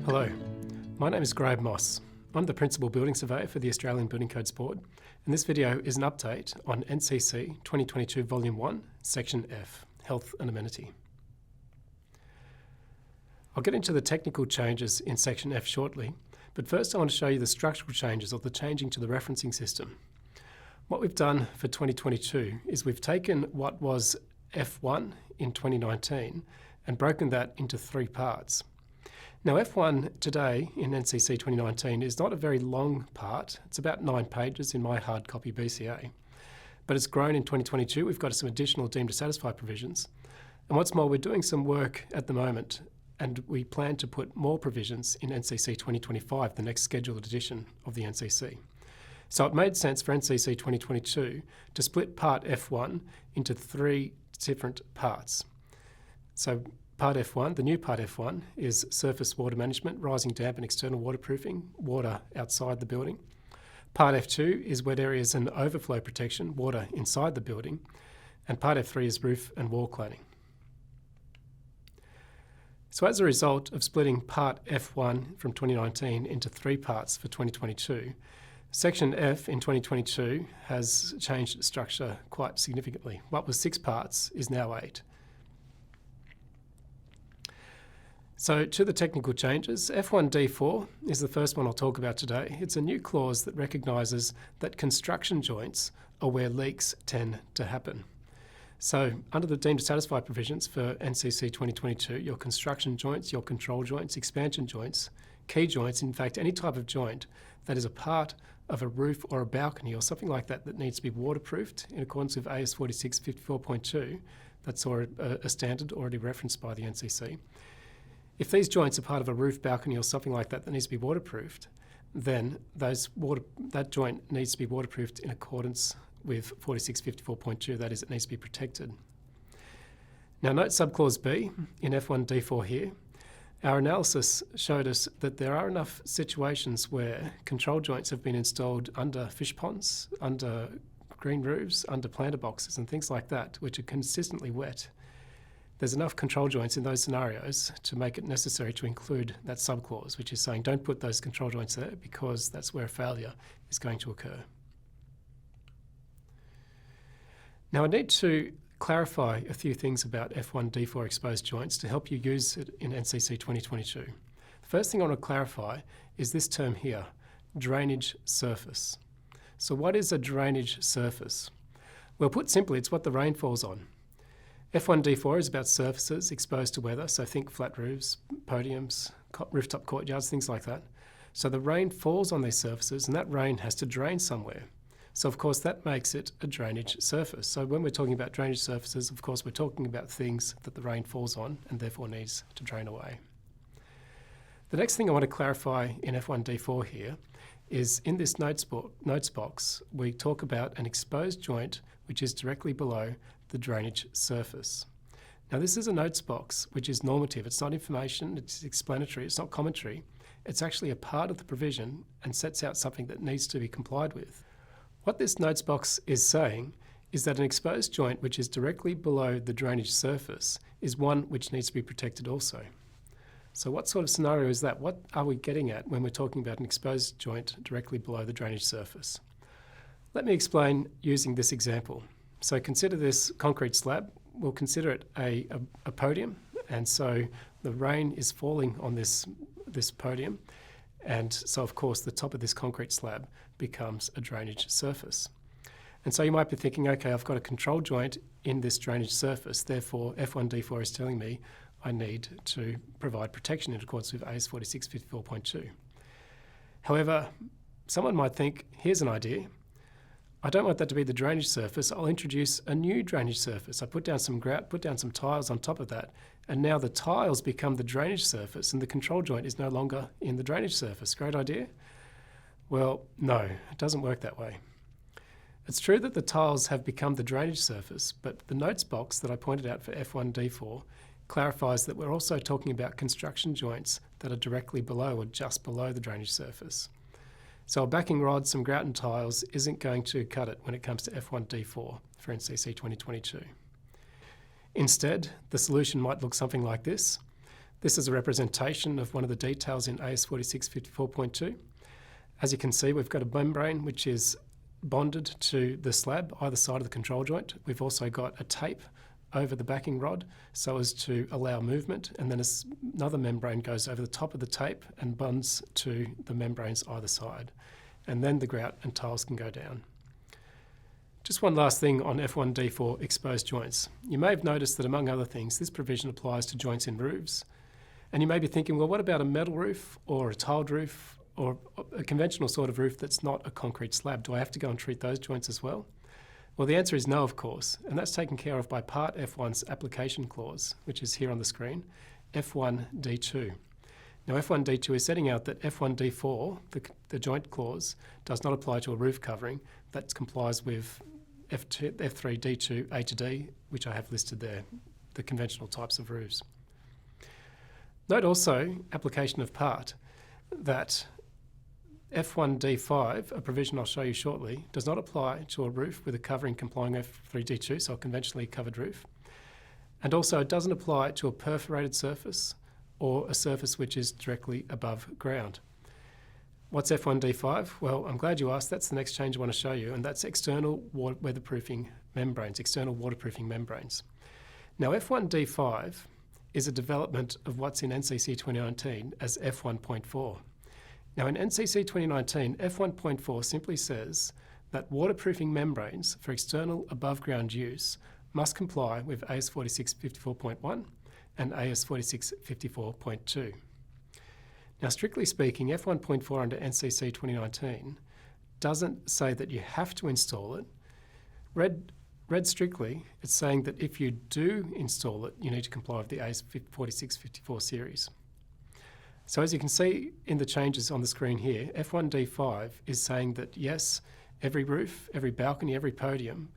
Hello, my name is Graham Moss. I'm the Principal Building Surveyor for the Australian Building Codes Board, and this video is an update on NCC 2022 Volume 1, Section F, Health and Amenity. I'll get into the technical changes in Section F shortly, but first I want to show you the structural changes or the changing to the referencing system. What we've done for 2022 is we've taken what was F1 in 2019 and broken that into three parts. Now F1 today in NCC 2019 is not a very long part. It's about 9 pages in my hard copy BCA. But it's grown in 2022. We've got some additional deemed to satisfy provisions. And what's more, we're doing some work at the moment and we plan to put more provisions in NCC 2025, the next scheduled edition of the NCC. So it made sense for NCC 2022 to split Part F1 into 3 different parts. So Part F1, the new Part F1, is surface water management, rising damp and external waterproofing, water outside the building. Part F2 is wet areas and overflow protection, water inside the building. And Part F3 is roof and wall cladding. So as a result of splitting Part F1 from 2019 into 3 parts for 2022, Section F in 2022 has changed structure quite significantly. What was 6 parts is now 8. So to the technical changes, F1D4 is the first one I'll talk about today. It's a new clause that recognises that construction joints are where leaks tend to happen. So under the deemed to satisfy provisions for NCC 2022, your construction joints, your control joints, expansion joints, key joints, in fact any type of joint that is a part of a roof or a balcony or something like that that needs to be waterproofed in accordance with AS 4654.2, that's a standard already referenced by the NCC. If these joints are part of a roof, balcony or something like that that needs to be waterproofed, then that joint needs to be waterproofed in accordance with 4654.2, that is, it needs to be protected. Now note subclause B in F1D4 here. Our analysis showed us that there are enough situations where control joints have been installed under fish ponds, under green roofs, under planter boxes and things like that, which are consistently wet. There's enough control joints in those scenarios to make it necessary to include that subclause, which is saying don't put those control joints there because that's where a failure is going to occur. Now I need to clarify a few things about F1D4 exposed joints to help you use it in NCC 2022. The first thing I want to clarify is this term here, drainage surface. So what is a drainage surface? Well, put simply, it's what the rain falls on. F1D4 is about surfaces exposed to weather, so think flat roofs, podiums, rooftop courtyards, things like that. So the rain falls on these surfaces and that rain has to drain somewhere. So of course that makes it a drainage surface. So when we're talking about drainage surfaces, of course we're talking about things that the rain falls on and therefore needs to drain away. The next thing I want to clarify in F1D4 here is in this notes box, we talk about an exposed joint which is directly below the drainage surface. Now this is a notes box which is normative. It's not information, it's explanatory, it's not commentary. It's actually a part of the provision and sets out something that needs to be complied with. What this notes box is saying is that an exposed joint which is directly below the drainage surface is one which needs to be protected also. So what sort of scenario is that? What are we getting at when we're talking about an exposed joint directly below the drainage surface? Let me explain using this example. So consider this concrete slab. We'll consider it a podium, and so the rain is falling on this podium, and so of course the top of this concrete slab becomes a drainage surface. And so you might be thinking, okay, I've got a control joint in this drainage surface, therefore F1D4 is telling me I need to provide protection in accordance with AS 4654.2. However, someone might think, here's an idea. I don't want that to be the drainage surface. I'll introduce a new drainage surface. I put down some grout, put down some tiles on top of that, and now the tiles become the drainage surface and the control joint is no longer in the drainage surface. Great idea? Well, no, it doesn't work that way. It's true that the tiles have become the drainage surface, but the notes box that I pointed out for F1D4 clarifies that we're also talking about construction joints that are directly below or just below the drainage surface. So a backing rod, some grout and tiles isn't going to cut it when it comes to F1D4 for NCC 2022. Instead, the solution might look something like this. This is a representation of one of the details in AS 4654.2. As you can see, we've got a membrane which is bonded to the slab either side of the control joint. We've also got a tape over the backing rod so as to allow movement, and then another membrane goes over the top of the tape and bonds to the membranes either side, and then the grout and tiles can go down. Just one last thing on F1D4 exposed joints. You may have noticed that among other things this provision applies to joints in roofs, and you may be thinking, well, what about a metal roof or a tiled roof or a conventional sort of roof that's not a concrete slab? Do I have to go and treat those joints as well? Well, the answer is no, of course, and that's taken care of by Part F1's application clause, which is here on the screen, F1D2. Now, F1D2 is setting out that F1D4, the joint clause, does not apply to a roof covering that complies with F3D2 A to D, which I have listed there, the conventional types of roofs. Note also, application of part, that F1D5, a provision I'll show you shortly, does not apply to a roof with a covering complying F3D2, so a conventionally covered roof. And also it doesn't apply to a perforated surface or a surface which is directly above ground. What's F1D5? Well, I'm glad you asked. That's the next change I want to show you, and that's external weatherproofing membranes, external waterproofing membranes. Now, F1D5 is a development of what's in NCC 2019 as F1.4. Now in NCC 2019, F1.4 simply says that waterproofing membranes for external above ground use must comply with AS 4654.1 and AS 4654.2. Now strictly speaking, F1.4 under NCC 2019 doesn't say that you have to install it. Read strictly, it's saying that if you do install it, you need to comply with the AS 4654 series. So as you can see in the changes on the screen here, F1D5 is saying that yes, every roof, every balcony, every podium,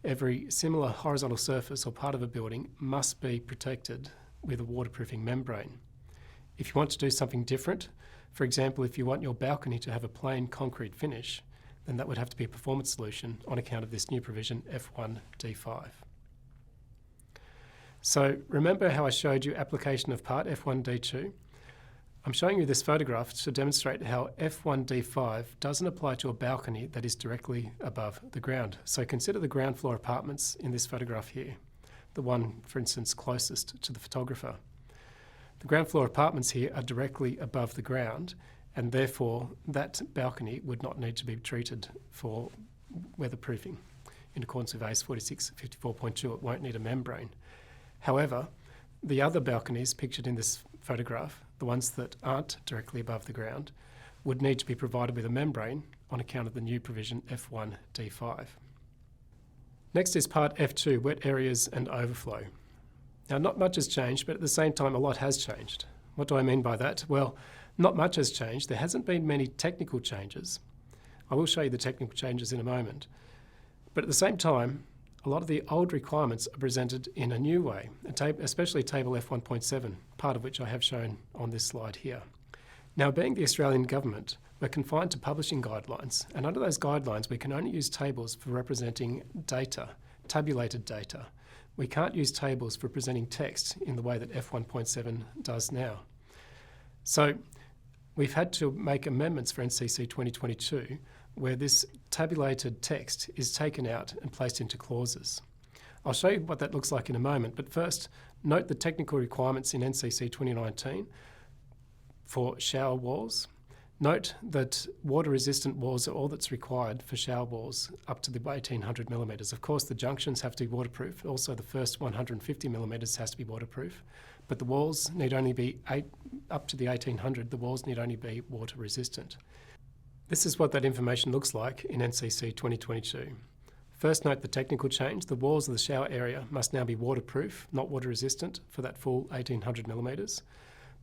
every similar horizontal surface or part of a building must be protected with a waterproofing membrane. If you want to do something different, for example, if you want your balcony to have a plain concrete finish, then that would have to be a performance solution on account of this new provision F1D5. So remember how I showed you application of part F1D2? I'm showing you this photograph to demonstrate how F1D5 doesn't apply to a balcony that is directly above the ground. So consider the ground floor apartments in this photograph here, the one, for instance, closest to the photographer. The ground floor apartments here are directly above the ground, and therefore that balcony would not need to be treated for weatherproofing. In accordance with AS 4654.2, it won't need a membrane. However, the other balconies pictured in this photograph, the ones that aren't directly above the ground, would need to be provided with a membrane on account of the new provision F1D5. Next is part F2, wet areas and overflow. Now, not much has changed, but at the same time, a lot has changed. What do I mean by that? Well, not much has changed. There hasn't been many technical changes. I will show you the technical changes in a moment. But at the same time, a lot of the old requirements are presented in a new way, especially table F1.7, part of which I have shown on this slide here. Now, being the Australian government, we're confined to publishing guidelines, and under those guidelines we can only use tables for representing data, tabulated data. We can't use tables for presenting text in the way that F1.7 does now. So we've had to make amendments for NCC 2022 where this tabulated text is taken out and placed into clauses. I'll show you what that looks like in a moment, but first note the technical requirements in NCC 2019 for shower walls. Note that water-resistant walls are all that's required for shower walls up to the 1800 millimetres. Of course, the junctions have to be waterproof. Also, the first 150 millimetres has to be waterproof. But the walls need only be up to the 1800. The walls need only be water-resistant. This is what that information looks like in NCC 2022. First, note the technical change. The walls of the shower area must now be waterproof, not water-resistant, for that full 1800 millimetres.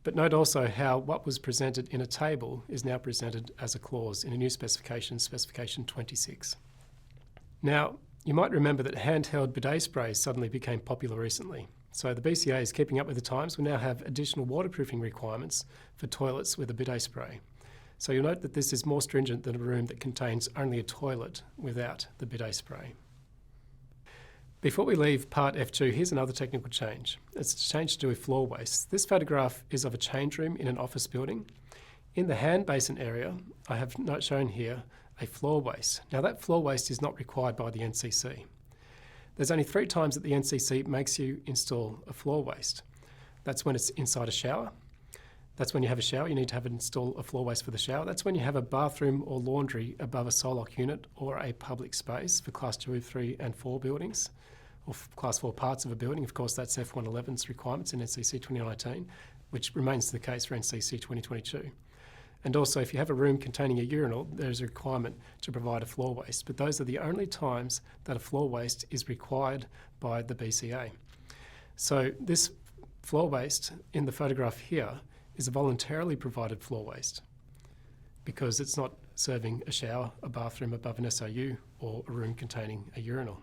But note also how what was presented in a table is now presented as a clause in a new specification, specification 26. Now, you might remember that handheld bidet sprays suddenly became popular recently. So the BCA is keeping up with the times. We now have additional waterproofing requirements for toilets with a bidet spray. So you'll note that this is more stringent than a room that contains only a toilet without the bidet spray. Before we leave part F2, here's another technical change. It's a change to do with floor waste. This photograph is of a change room in an office building. In the hand basin area, I have not shown here a floor waste. Now that floor waste is not required by the NCC. There's only 3 times that the NCC makes you install a floor waste. That's when it's inside a shower. That's when you have a shower, you need to have install a floor waste for the shower. That's when you have a bathroom or laundry above a SOLOC unit or a public space for Class 2, 3 and 4 buildings, or Class 4 parts of a building. Of course, that's F111's requirements in NCC 2019, which remains the case for NCC 2022. And also, if you have a room containing a urinal, there's a requirement to provide a floor waste. But those are the only times that a floor waste is required by the BCA. So this floor waste in the photograph here is a voluntarily provided floor waste because it's not serving a shower, a bathroom above an SOU, or a room containing a urinal.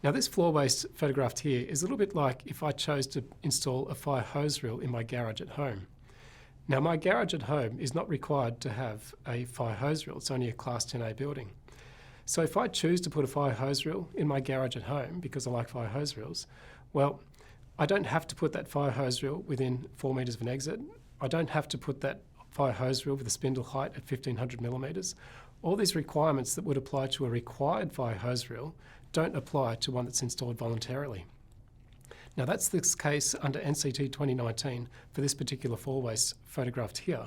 Now this floor waste photographed here is a little bit like if I chose to install a fire hose reel in my garage at home. Now my garage at home is not required to have a fire hose reel, it's only a Class 10A building. So if I choose to put a fire hose reel in my garage at home because I like fire hose reels, well, I don't have to put that fire hose reel within 4 metres of an exit. I don't have to put that fire hose reel with a spindle height at 1500 millimetres. All these requirements that would apply to a required fire hose reel don't apply to one that's installed voluntarily. Now that's the case under NCT 2019 for this particular floor waste photographed here.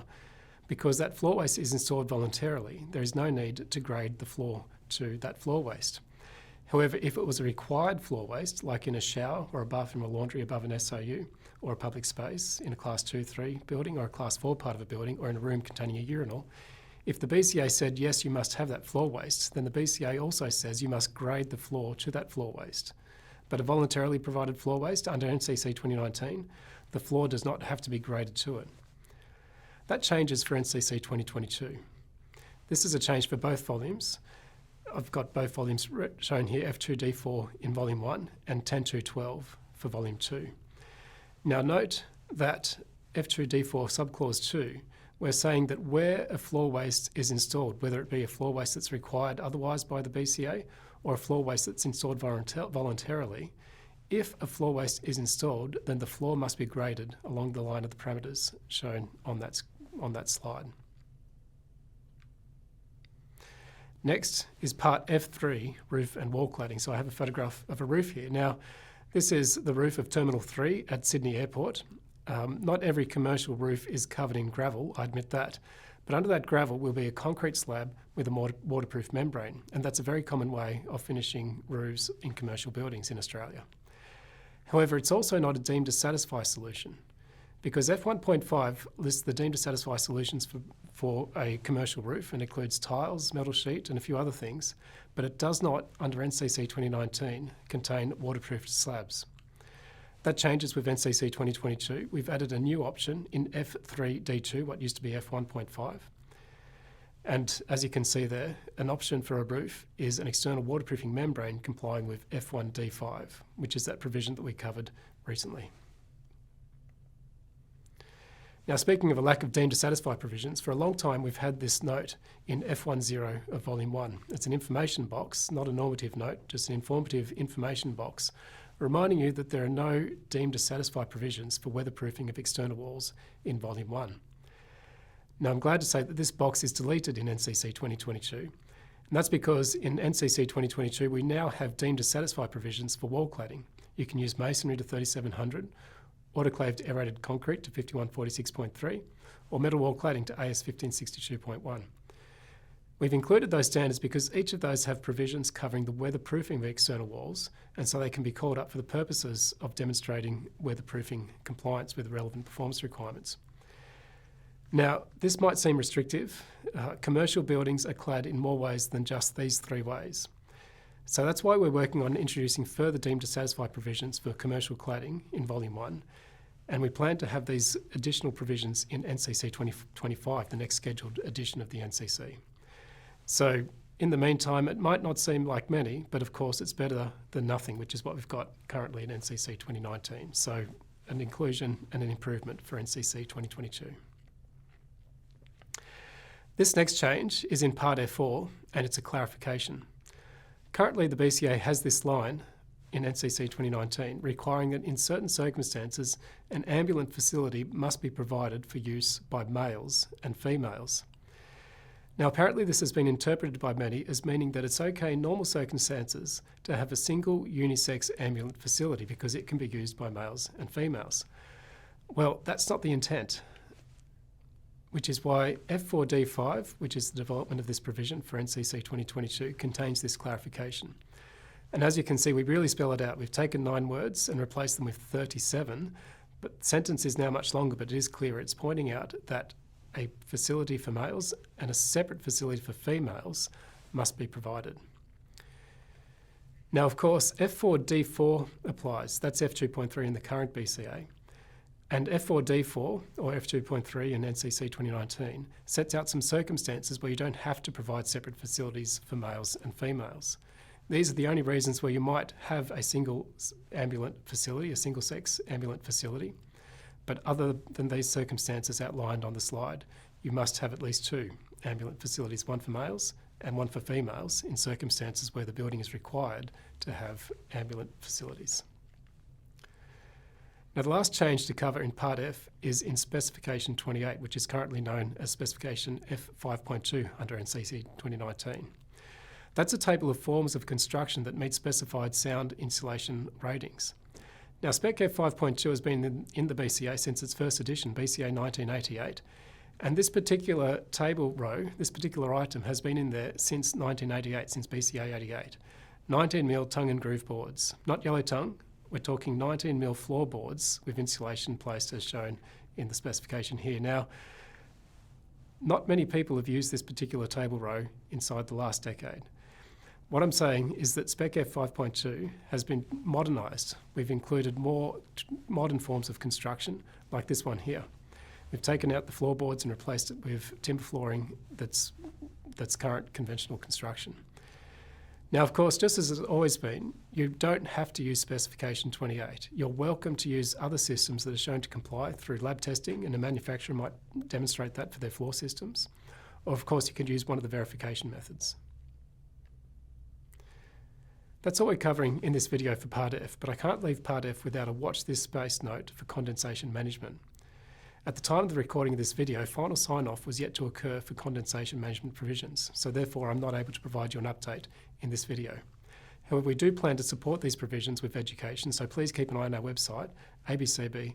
Because that floor waste is installed voluntarily, there is no need to grade the floor to that floor waste. However, if it was a required floor waste, like in a shower or a bathroom or laundry above an SOU or a public space in a Class 2, 3 building or a Class 4 part of a building or in a room containing a urinal, if the BCA said, yes, you must have that floor waste, then the BCA also says you must grade the floor to that floor waste. But a voluntarily provided floor waste under NCC 2019, the floor does not have to be graded to it. That changes for NCC 2022. This is a change for both volumes. I've got both volumes shown here, F2D4 in Volume 1 and 10.2.12 for Volume 2. Now note that F2D4 subclause 2, we're saying that where a floor waste is installed, whether it be a floor waste that's required otherwise by the BCA or a floor waste that's installed voluntarily, if a floor waste is installed, then the floor must be graded along the line of the parameters shown on that slide. Next is part F3, roof and wall cladding. So I have a photograph of a roof here. Now, this is the roof of Terminal 3 at Sydney Airport. Not every commercial roof is covered in gravel, I admit that. But under that gravel will be a concrete slab with a waterproof membrane. And that's a very common way of finishing roofs in commercial buildings in Australia. However, it's also not a deemed to satisfy solution, because F1.5 lists the deemed to satisfy solutions for a commercial roof and includes tiles, metal sheet and a few other things, but it does not, under NCC 2019, contain waterproof slabs. That changes with NCC 2022. We've added a new option in F3D2, what used to be F1.5. And as you can see there, an option for a roof is an external waterproofing membrane complying with F1D5, which is that provision that we covered recently. Now, speaking of a lack of deemed to satisfy provisions, for a long time we've had this note in F10 of Volume 1. It's an information box, not a normative note, just an informative information box, reminding you that there are no deemed to satisfy provisions for weatherproofing of external walls in Volume 1. Now, I'm glad to say that this box is deleted in NCC 2022, and that's because in NCC 2022 we now have deemed to satisfy provisions for wall cladding. You can use masonry to 3700, autoclaved aerated concrete to 5146.3, or metal wall cladding to AS 1562.1. We've included those standards because each of those have provisions covering the weatherproofing of external walls, and so they can be called up for the purposes of demonstrating weatherproofing compliance with relevant performance requirements. Now, this might seem restrictive. Commercial buildings are clad in more ways than just these 3 ways. So that's why we're working on introducing further deemed to satisfy provisions for commercial cladding in Volume 1, and we plan to have these additional provisions in NCC 2025, the next scheduled edition of the NCC. So in the meantime, it might not seem like many, but of course it's better than nothing, which is what we've got currently in NCC 2019. So an inclusion and an improvement for NCC 2022. This next change is in Part F4, and it's a clarification. Currently, the BCA has this line in NCC 2019 requiring that in certain circumstances, an ambulant facility must be provided for use by males and females. Now, apparently this has been interpreted by many as meaning that it's okay in normal circumstances to have a single unisex ambulant facility because it can be used by males and females. Well, that's not the intent, which is why F4D5, which is the development of this provision for NCC 2022, contains this clarification. And as you can see, we really spell it out. We've taken 9 words and replaced them with 37, but the sentence is now much longer, but it is clear. It's pointing out that a facility for males and a separate facility for females must be provided. Now, of course, F4D4 applies. That's F2.3 in the current BCA. And F4D4, or F2.3 in NCC 2019, sets out some circumstances where you don't have to provide separate facilities for males and females. These are the only reasons where you might have a single ambulant facility, a single-sex ambulant facility. But other than these circumstances outlined on the slide, you must have at least 2 ambulant facilities, one for males and one for females, in circumstances where the building is required to have ambulant facilities. Now, the last change to cover in Part F is in Specification 28, which is currently known as Specification F5.2 under NCC 2019. That's a table of forms of construction that meet specified sound insulation ratings. Now, Spec F5.2 has been in the BCA since its first edition, BCA 1988, and this particular table row, this particular item, has been in there since 1988, since BCA 88. 19mm tongue and groove boards, not yellow tongue. We're talking 19mm floorboards with insulation placed as shown in the specification here. Now, not many people have used this particular table row inside the last decade. What I'm saying is that Spec F5.2 has been modernised. We've included more modern forms of construction, like this one here. We've taken out the floorboards and replaced it with timber flooring that's current conventional construction. Now, of course, just as it's always been, you don't have to use Specification 28. You're welcome to use other systems that are shown to comply through lab testing, and a manufacturer might demonstrate that for their floor systems. Or, of course, you could use one of the verification methods. That's all we're covering in this video for Part F, but I can't leave Part F without a watch this space note for condensation management. At the time of the recording of this video, final sign-off was yet to occur for condensation management provisions, so therefore I'm not able to provide you an update in this video. However, we do plan to support these provisions with education, so please keep an eye on our website, abcb.gov.au.